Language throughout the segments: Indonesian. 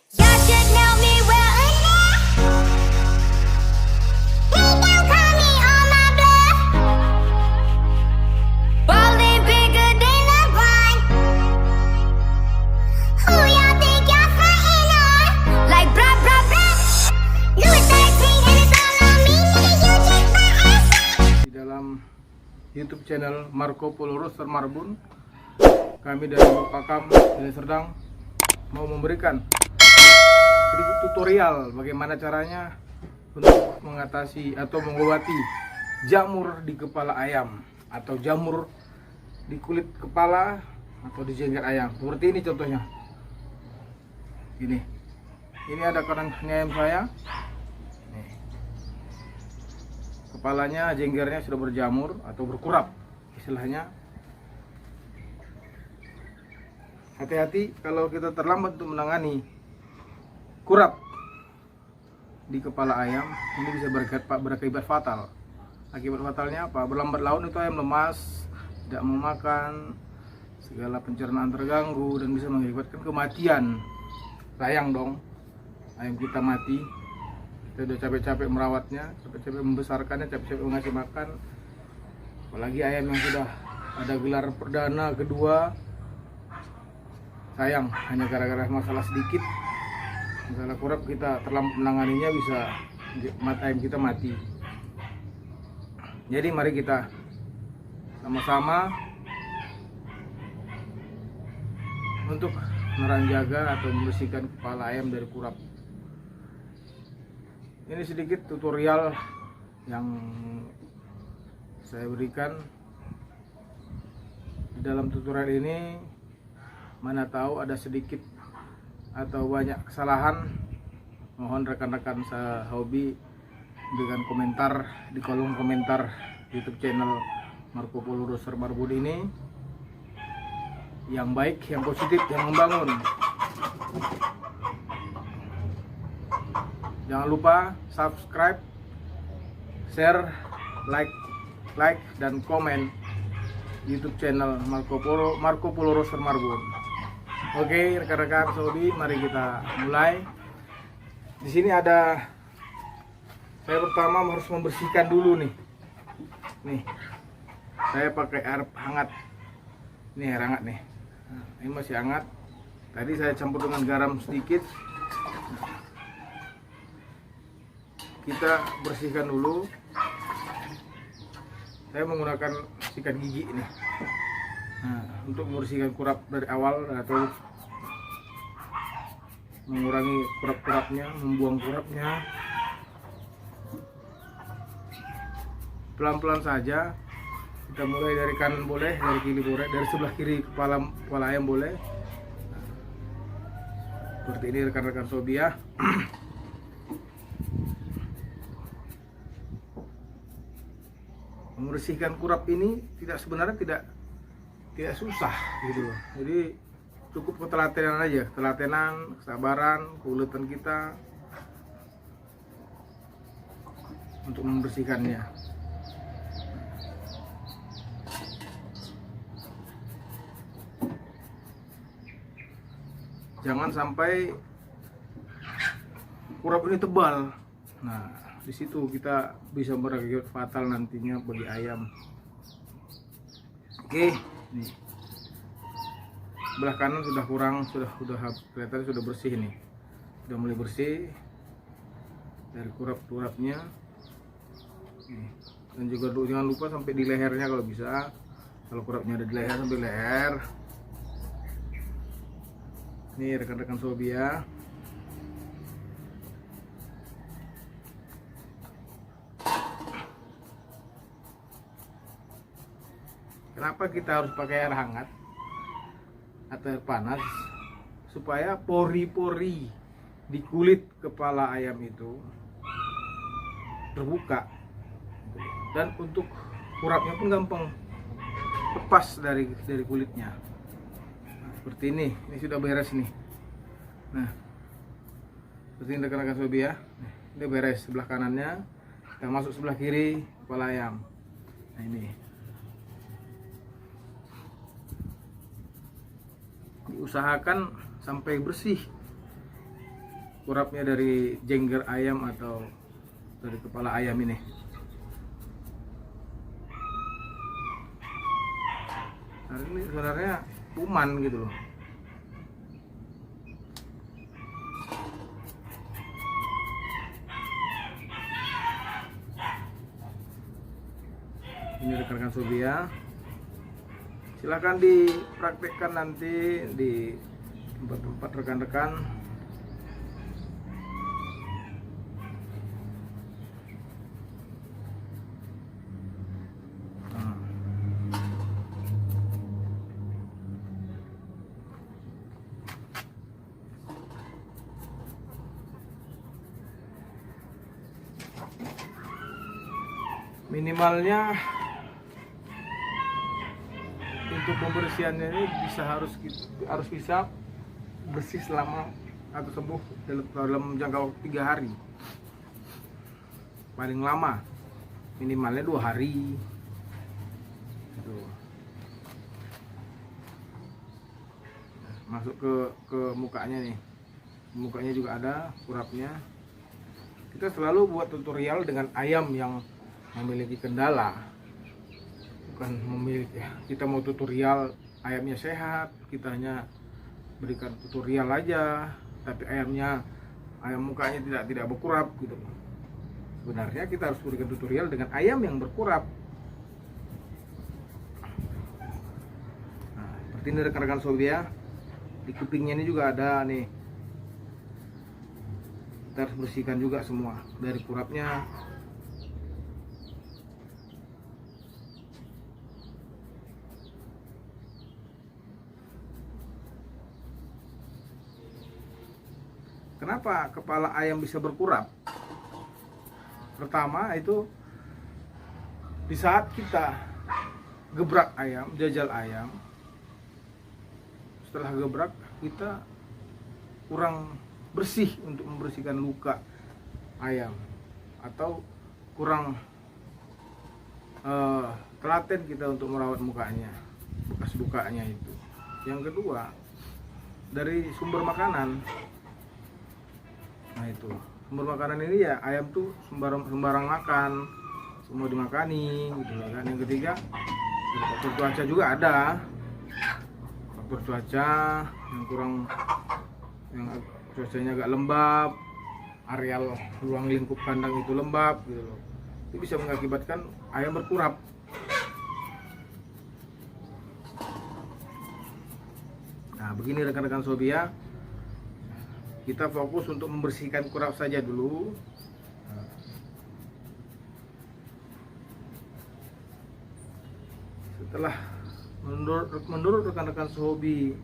You should know me well enough. Please don't call me on my bluff. Ballin' bigger than LeBron. Who y'all think y'all frontin' on? Like blah blah blah. Louis 13 and it's all on me, nigga. You just my ass. Di dalam YouTube channel Marco Polo Roster Marbun, kami dari Pakam Deli Serdang mau memberikan sedikit tutorial bagaimana caranya untuk mengatasi atau mengobati jamur di kepala ayam atau jamur di kulit kepala atau di jenggot ayam. Seperti ini contohnya. Ini ada kandang ayam saya. Nih. Kepalanya, jenggernya sudah berjamur atau berkurap istilahnya. Hati-hati kalau kita terlambat untuk menangani kurap di kepala ayam, ini bisa berakibat fatal. Akibat fatalnya apa? Berlambat laun itu ayam lemas, tidak mau makan, segala pencernaan terganggu dan bisa mengakibatkan kematian. Sayang dong, ayam kita mati. Kita udah capek-capek merawatnya, capek-capek membesarkannya, capek-capek mengasih makan. Apalagi ayam yang sudah ada gelar perdana, kedua. Sayang, hanya gara-gara masalah sedikit, masalah kurap, kita terlambat menanganinya, bisa ayam kita mati. Jadi mari kita sama-sama untuk meranjaga atau membersihkan kepala ayam dari kurap. Ini sedikit tutorial yang saya berikan. Di dalam tutorial ini, mana tahu ada sedikit atau banyak kesalahan, mohon rekan-rekan sehobi dengan komentar di kolom komentar YouTube channel Marco Polo Roster Marbun ini, yang baik, yang positif, yang membangun. Jangan lupa subscribe, share, like dan komen YouTube channel Marco Polo Roster Marbun. Oke, rekan-rekan sobi, mari kita mulai. Di sini ada, saya pertama harus membersihkan dulu nih. Nih, saya pakai air hangat. Ini air hangat nih. Nah, ini masih hangat. Tadi saya campur dengan garam sedikit. Kita bersihkan dulu. Saya menggunakan sikat gigi ini. Nah, untuk membersihkan kurap dari awal atau mengurangi kurap-kurapnya, membuang kurapnya. Pelan-pelan saja. Kita mulai dari kanan boleh, dari kiri boleh, dari sebelah kiri kepala ayam boleh. Nah, seperti ini rekan-rekan sobi ya. Membersihkan kurap ini sebenarnya tidak susah gitu loh. Jadi cukup ketelatenan aja, ketelatenan, kesabaran, keuletan kita untuk membersihkannya. Jangan sampai kurap ini tebal. Nah, di situ kita bisa berakibat fatal nantinya bagi ayam. Oke, nih. Sebelah kanan sudah kurang, sudah kelihatan sudah bersih nih. Sudah mulai bersih dari kurap-kurapnya. Dan juga jangan lupa sampai di lehernya kalau bisa. Kalau kurapnya ada di leher, sampai leher. Nih rekan-rekan sobi ya. Kenapa kita harus pakai air hangat atau air panas? Supaya pori-pori di kulit kepala ayam itu terbuka, dan untuk kurapnya pun gampang lepas dari kulitnya. Nah, seperti ini sudah beres nih. Nah, seperti ini rekan-rekan sobi ya. Ini beres sebelah kanannya, kita masuk sebelah kiri kepala ayam. Nah, ini diusahakan sampai bersih. kurapnya dari jengger ayam atau dari kepala ayam ini. Nah, ini sebenarnya kuman gitu loh. Ini rekan-rekan Sobia, silahkan dipraktekkan nanti di tempat-tempat rekan-rekan. Minimalnya untuk pembersihannya ini harus bisa bersih selama atau sembuh dalam jangka waktu 3 hari, paling lama minimalnya 2 hari gitu. Masuk ke mukanya nih, mukanya juga ada kurapnya. Kita selalu buat tutorial dengan ayam yang memiliki kendala, bukan memiliki, kita mau tutorial ayamnya sehat, kita hanya berikan tutorial aja, tapi ayam mukanya tidak berkurap gitu. Sebenarnya kita harus berikan tutorial dengan ayam yang berkurap. Nah, seperti ini rekan-rekan Sobia, di kupingnya ini juga ada nih, kita harus bersihkan juga semua dari kurapnya. Kenapa kepala ayam bisa berkurap? Pertama itu di saat kita gebrak ayam, jajal ayam, setelah gebrak kita kurang bersih untuk membersihkan luka ayam, atau kurang telaten kita untuk merawat mukanya, bekas lukanya itu. Yang kedua, dari sumber makanan. Nah itu, sumber makanan ini ya ayam tuh sembarang makan, semua dimakani gitu kan. Yang ketiga, faktor cuaca juga ada, faktor cuaca yang cuacanya agak lembab, areal ruang lingkup kandang itu lembab gitu loh. Itu bisa mengakibatkan ayam berkurap. Nah begini rekan-rekan Sobia, kita fokus untuk membersihkan kurap saja dulu. Setelah menurut rekan-rekan sehobi,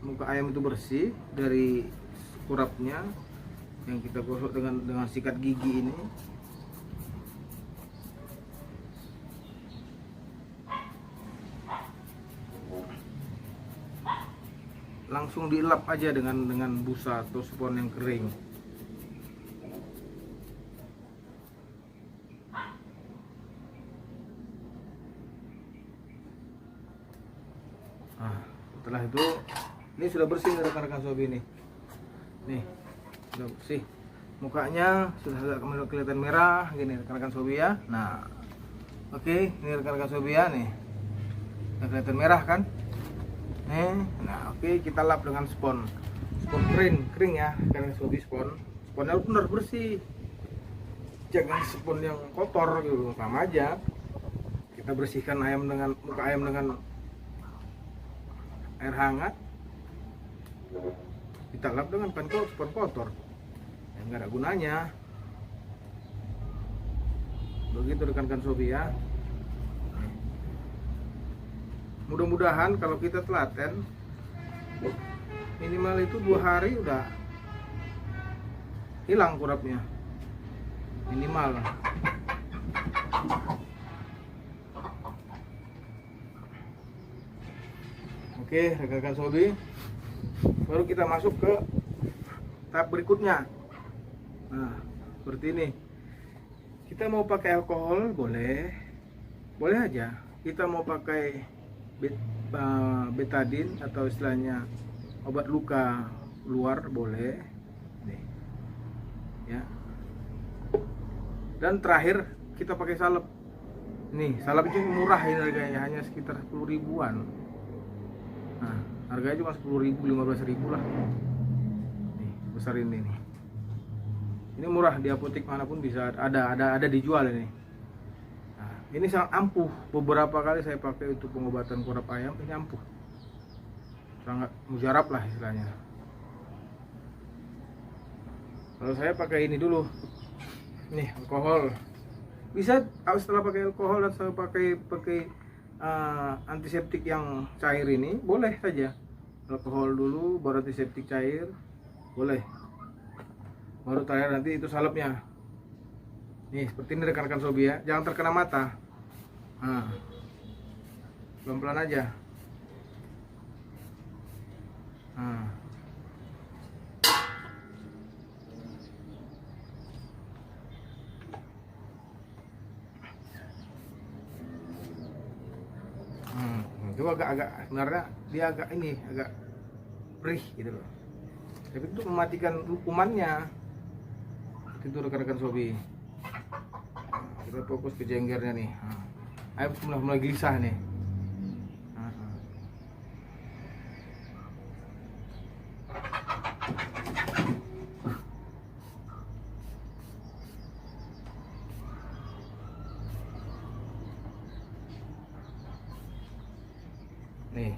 muka ayam itu bersih dari kurapnya yang kita gosok dengan sikat gigi ini, langsung dielap aja dengan busa atau spons yang kering. Nah, setelah itu ini sudah bersih rekan-rekan Sobi nih. Nih, sudah bersih. Mukanya sudah agak kelihatan merah gini rekan-rekan Sobi ya. Nah, oke, ini rekan-rekan Sobi ya nih. Sudah kelihatan merah kan? Nah oke, kita lap dengan spons kering ya, karena Sobi sponnya benar bersih, jangan spons yang kotor gitu. Sama aja kita bersihkan muka ayam dengan air hangat, kita lap dengan spons kotor yang nggak ada gunanya. Begitu rekan-rekan Sobi ya. Mudah-mudahan kalau kita telaten, minimal itu 2 hari udah hilang kurapnya, minimal. Oke rekan-rekan Sobi, baru kita masuk ke tahap berikutnya. Nah seperti ini, kita mau pakai alkohol boleh aja, kita mau pakai betadine atau istilahnya obat luka luar boleh, nih ya. Dan terakhir kita pakai salep. Nih, salep itu murah ini harganya, hanya sekitar 10 ribuan. Nah, harganya cuma 10 ribu, 15 ribu lah. Nih, besar ini nih. Ini murah, di apotek manapun bisa ada dijual ini. Nah, ini sangat ampuh. Beberapa kali saya pakai untuk pengobatan kurap ayam, ini ampuh. Sangat mujarab lah istilahnya. Kalau saya pakai ini dulu. Nih, alkohol. Bisa setelah pakai alkohol dan saya pakai antiseptik yang cair ini, boleh saja. Alkohol dulu, baru antiseptik cair, boleh. Baru terakhir nanti itu salepnya. Nih, seperti ini rekan-rekan sobi ya. Jangan terkena mata. Nah, pelan-pelan aja. Nah. Itu agak sebenarnya dia agak perih gitu loh. Tapi itu mematikan kumannya. Itu rekan-rekan sobi. Kita fokus ke jenggernya nih. Ayo mulai gelisah nih. Nih,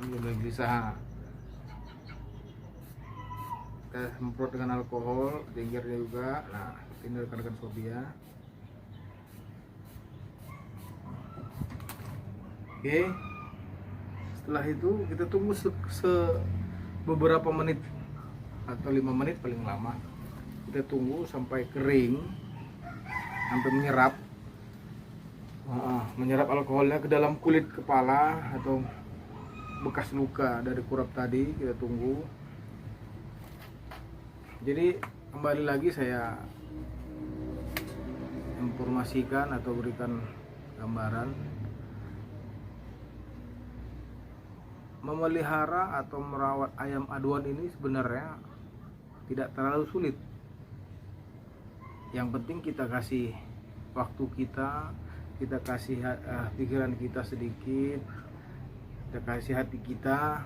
mulai gelisah. Kita semprot dengan alkohol, jenggernya juga. Nah, ini rekan-rekan sobi ya. Oke. Setelah itu kita tunggu beberapa menit atau 5 menit paling lama. Kita tunggu sampai kering, sampai menyerap alkoholnya ke dalam kulit kepala atau bekas luka dari kurap tadi. Kita tunggu. Jadi kembali lagi saya informasikan atau berikan gambaran, memelihara atau merawat ayam aduan ini sebenarnya tidak terlalu sulit. Yang penting kita kasih waktu kita kasih pikiran kita sedikit, kita kasih hati kita.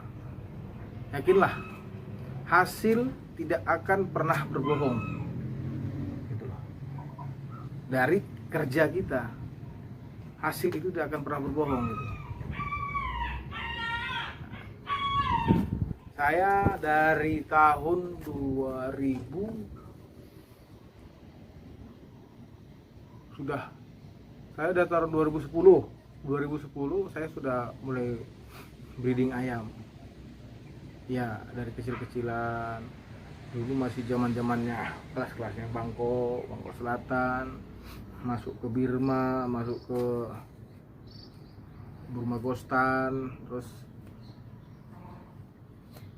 Yakinlah, hasil tidak akan pernah berbohong gitu loh. Dari kerja kita, hasil itu tidak akan pernah berbohong gitu. Saya dari tahun 2000 saya dari tahun 2010 saya sudah mulai breeding ayam. Ya, dari kecil-kecilan. Dulu masih zaman-zamannya kelas-kelasnya Bangko Selatan, masuk ke Birma, masuk ke Burma Gostan, terus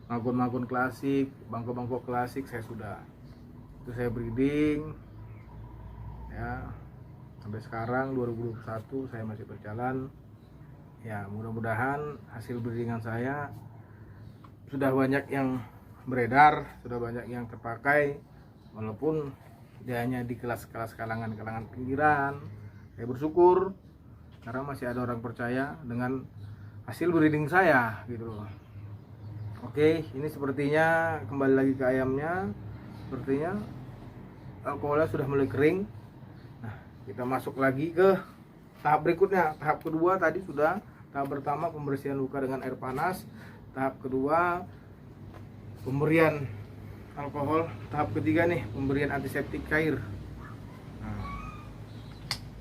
magon klasik, bangko klasik saya sudah. Itu saya breeding. Ya, sampai sekarang 2021 saya masih berjalan. Ya, mudah-mudahan hasil breedingan saya sudah banyak yang beredar, sudah banyak yang terpakai, walaupun dia hanya di kelas-kelas kalangan pinggiran. Saya bersyukur karena masih ada orang percaya dengan hasil breeding saya gitu loh. Oke, ini sepertinya kembali lagi ke ayamnya. Sepertinya alkoholnya sudah mulai kering. Nah, kita masuk lagi ke tahap berikutnya. Tahap kedua tadi sudah. Tahap pertama pembersihan luka dengan air panas. Tahap kedua pemberian alkohol. Tahap ketiga nih pemberian antiseptik cair. Nah,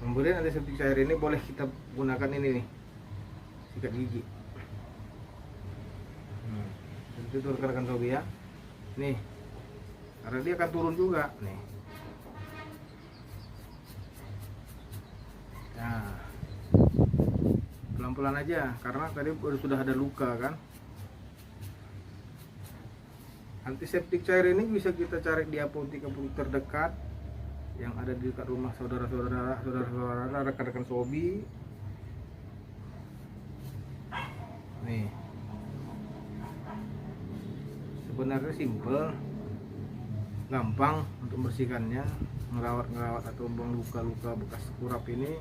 pemberian antiseptik cair ini boleh kita gunakan ini nih, sikat gigi. Itu rekan-rekan sobi ya. Nih, karena dia akan turun juga nih. Nah, pelan-pelan aja karena tadi sudah ada luka kan. Antiseptik cair ini bisa kita cari di apotek terdekat yang ada di dekat rumah saudara-saudara, rekan-rekan sobi. Nih, sebenarnya simple, gampang untuk membersihkannya, ngerawat atau membuang luka-luka bekas kurap ini.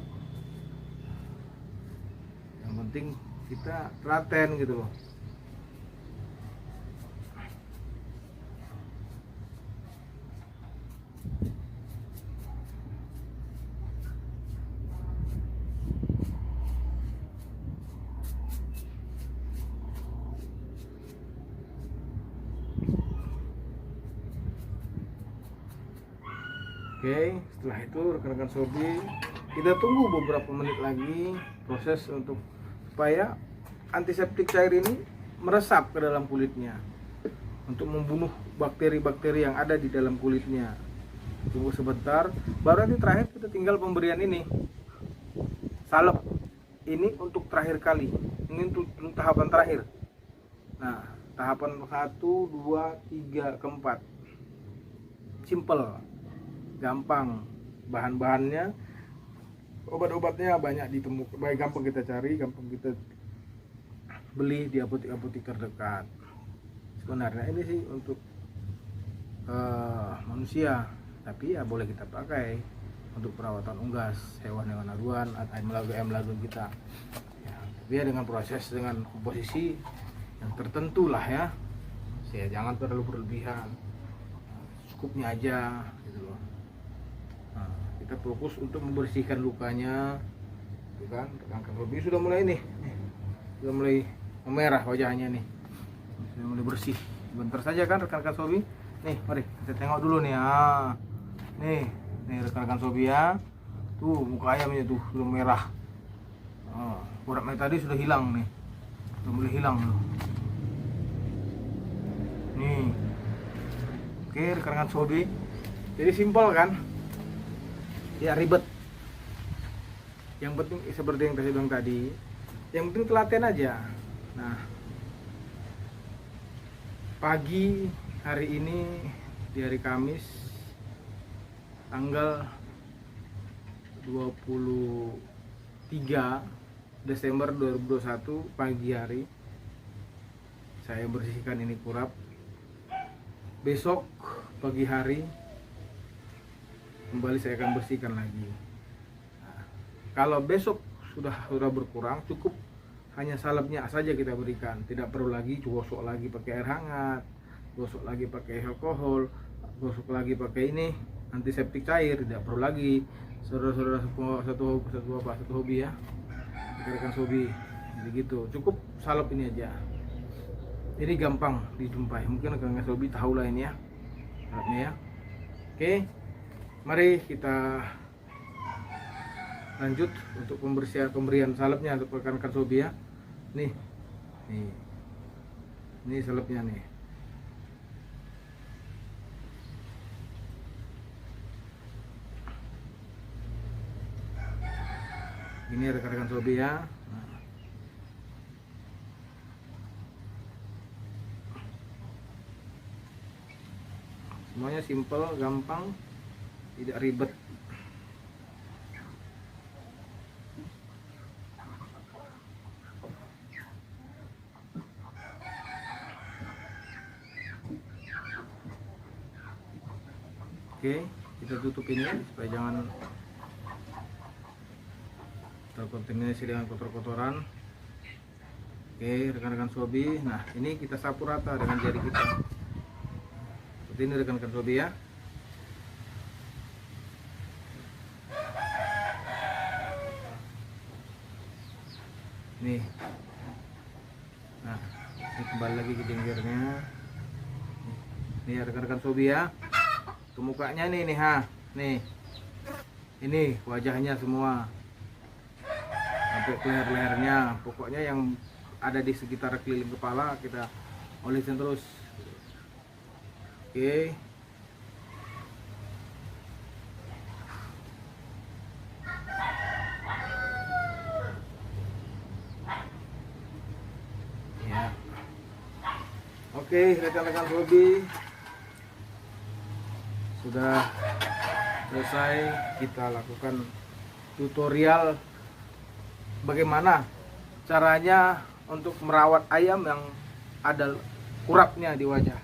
Yang penting kita telaten gitu loh. Oke, setelah itu rekan-rekan Sobi, kita tunggu beberapa menit lagi proses untuk supaya antiseptik cair ini meresap ke dalam kulitnya untuk membunuh bakteri-bakteri yang ada di dalam kulitnya. Tunggu sebentar, baru nanti terakhir kita tinggal pemberian ini salep. Ini untuk terakhir kali, ini untuk tahapan terakhir. Nah, tahapan 1, 2, 3, keempat, simple, gampang, bahan-bahannya, obat-obatnya banyak ditemukan, baik gampang kita cari, gampang kita beli di apotek-apotek terdekat. Sebenarnya ini sih untuk manusia, tapi ya boleh kita pakai untuk perawatan unggas, hewan-hewan aduan atau ayam lagun kita. Ya, tapi ya dengan proses, dengan komposisi yang tertentu lah ya. Saya jangan terlalu berlebihan, cukupnya aja gitu loh. Nah, kita fokus untuk membersihkan lukanya, gitu kan. Rekan Sobi sudah mulai nih, sudah mulai memerah wajahnya nih, sudah mulai bersih. Bentar saja kan rekan-rekan Sobi. Nih, mari kita tengok dulu nih. Nih rekan-rekan Sobi ya. Tuh muka ayamnya tuh sudah merah. Kurapnya tadi sudah hilang nih, sudah mulai hilang loh. Nih, oke rekan-rekan Sobi. Jadi simpel kan? Ya ribet. Yang penting seperti yang saya bilang tadi, yang penting telaten aja. Nah, pagi hari ini di hari Kamis tanggal 23 Desember 2021 pagi hari saya bersihkan ini kurap. Besok pagi hari kembali saya akan bersihkan lagi. Nah, kalau besok sudah berkurang, cukup hanya salepnya saja kita berikan, tidak perlu lagi gosok lagi pakai air hangat, gosok lagi pakai alkohol, gosok lagi pakai ini antiseptik cair, tidak perlu lagi. Saudara-saudara satu hobi ya, rekan Sobi, jadi gitu, cukup salep ini aja. Ini gampang dijumpai, mungkin rekan Sobi tahu lah ini ya salepnya ya. Oke, mari kita lanjut untuk pemberian salepnya untuk rekan-rekan Sobi ya. Nih salepnya nih. Ini rekan-rekan Sobi ya. Semuanya simple, gampang, tidak ribet. Oke, kita tutup ini supaya jangan terkontaminasi dengan kotor-kotoran. Oke, rekan-rekan Sobi. Nah, ini kita sapu rata dengan jari kita. Seperti ini rekan-rekan Sobi ya. Nih. Nah, ini kembali lagi ke pinggirnya. Nih rekan-rekan Sobi ya. Ke mukanya nih nih. Ini wajahnya semua. Sampai ke leher-lehernya. Pokoknya yang ada di sekitar keliling kepala kita olesin terus. Oke. Ya. Oke, rekan-rekan Sobi, sudah selesai kita lakukan tutorial bagaimana caranya untuk merawat ayam yang ada kurapnya di wajah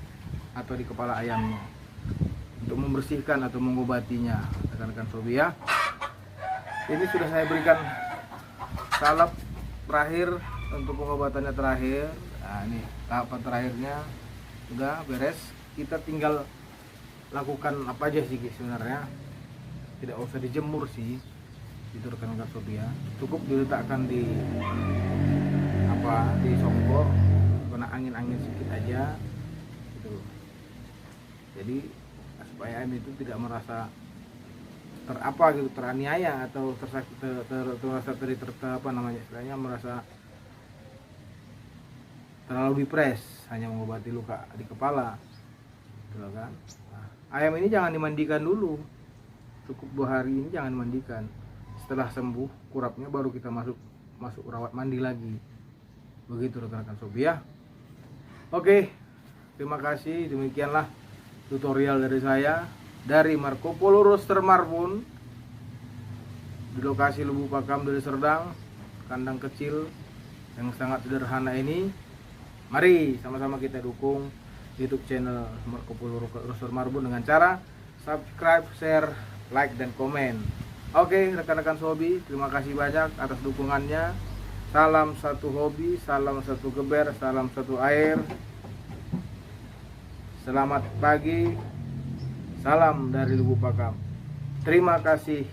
atau di kepala ayamnya. untuk membersihkan atau mengobatinya, rekan-rekan Sobi ya. Ini sudah saya berikan salep terakhir untuk pengobatannya terakhir. Nah, ini tahapan terakhirnya sudah beres. Kita tinggal lakukan apa aja sih sebenarnya, tidak usah dijemur sih itu rekan-rekan Sobi ya. Cukup diletakkan di songkok, kena angin-angin sedikit aja gitu. Jadi supaya ayam itu tidak merasa teraniaya atau istilahnya merasa terlalu depres, hanya mengobati luka di kepala gitu kan. Nah, ayam ini jangan dimandikan dulu, cukup 2 hari ini jangan dimandikan. Setelah sembuh kurapnya baru kita masuk rawat mandi lagi, begitu rekan-rekan Sobi ya. Oke, terima kasih. Demikianlah tutorial dari saya dari Marco Polo Roaster Marbun di lokasi Lubuk Pakam, Deli Serdang, kandang kecil yang sangat sederhana ini. Mari sama-sama kita dukung YouTube channel Marco Polo Roaster Marbun dengan cara subscribe, share, like, dan komen. Oke rekan-rekan Sobi, terima kasih banyak atas dukungannya. Salam satu hobi, salam satu geber, salam satu air. Selamat pagi, salam dari Lubuk Pakam. Terima kasih.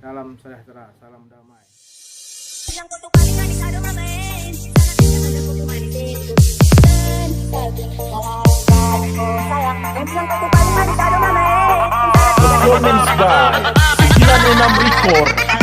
Salam sejahtera, salam damai. Performance by 96 Record.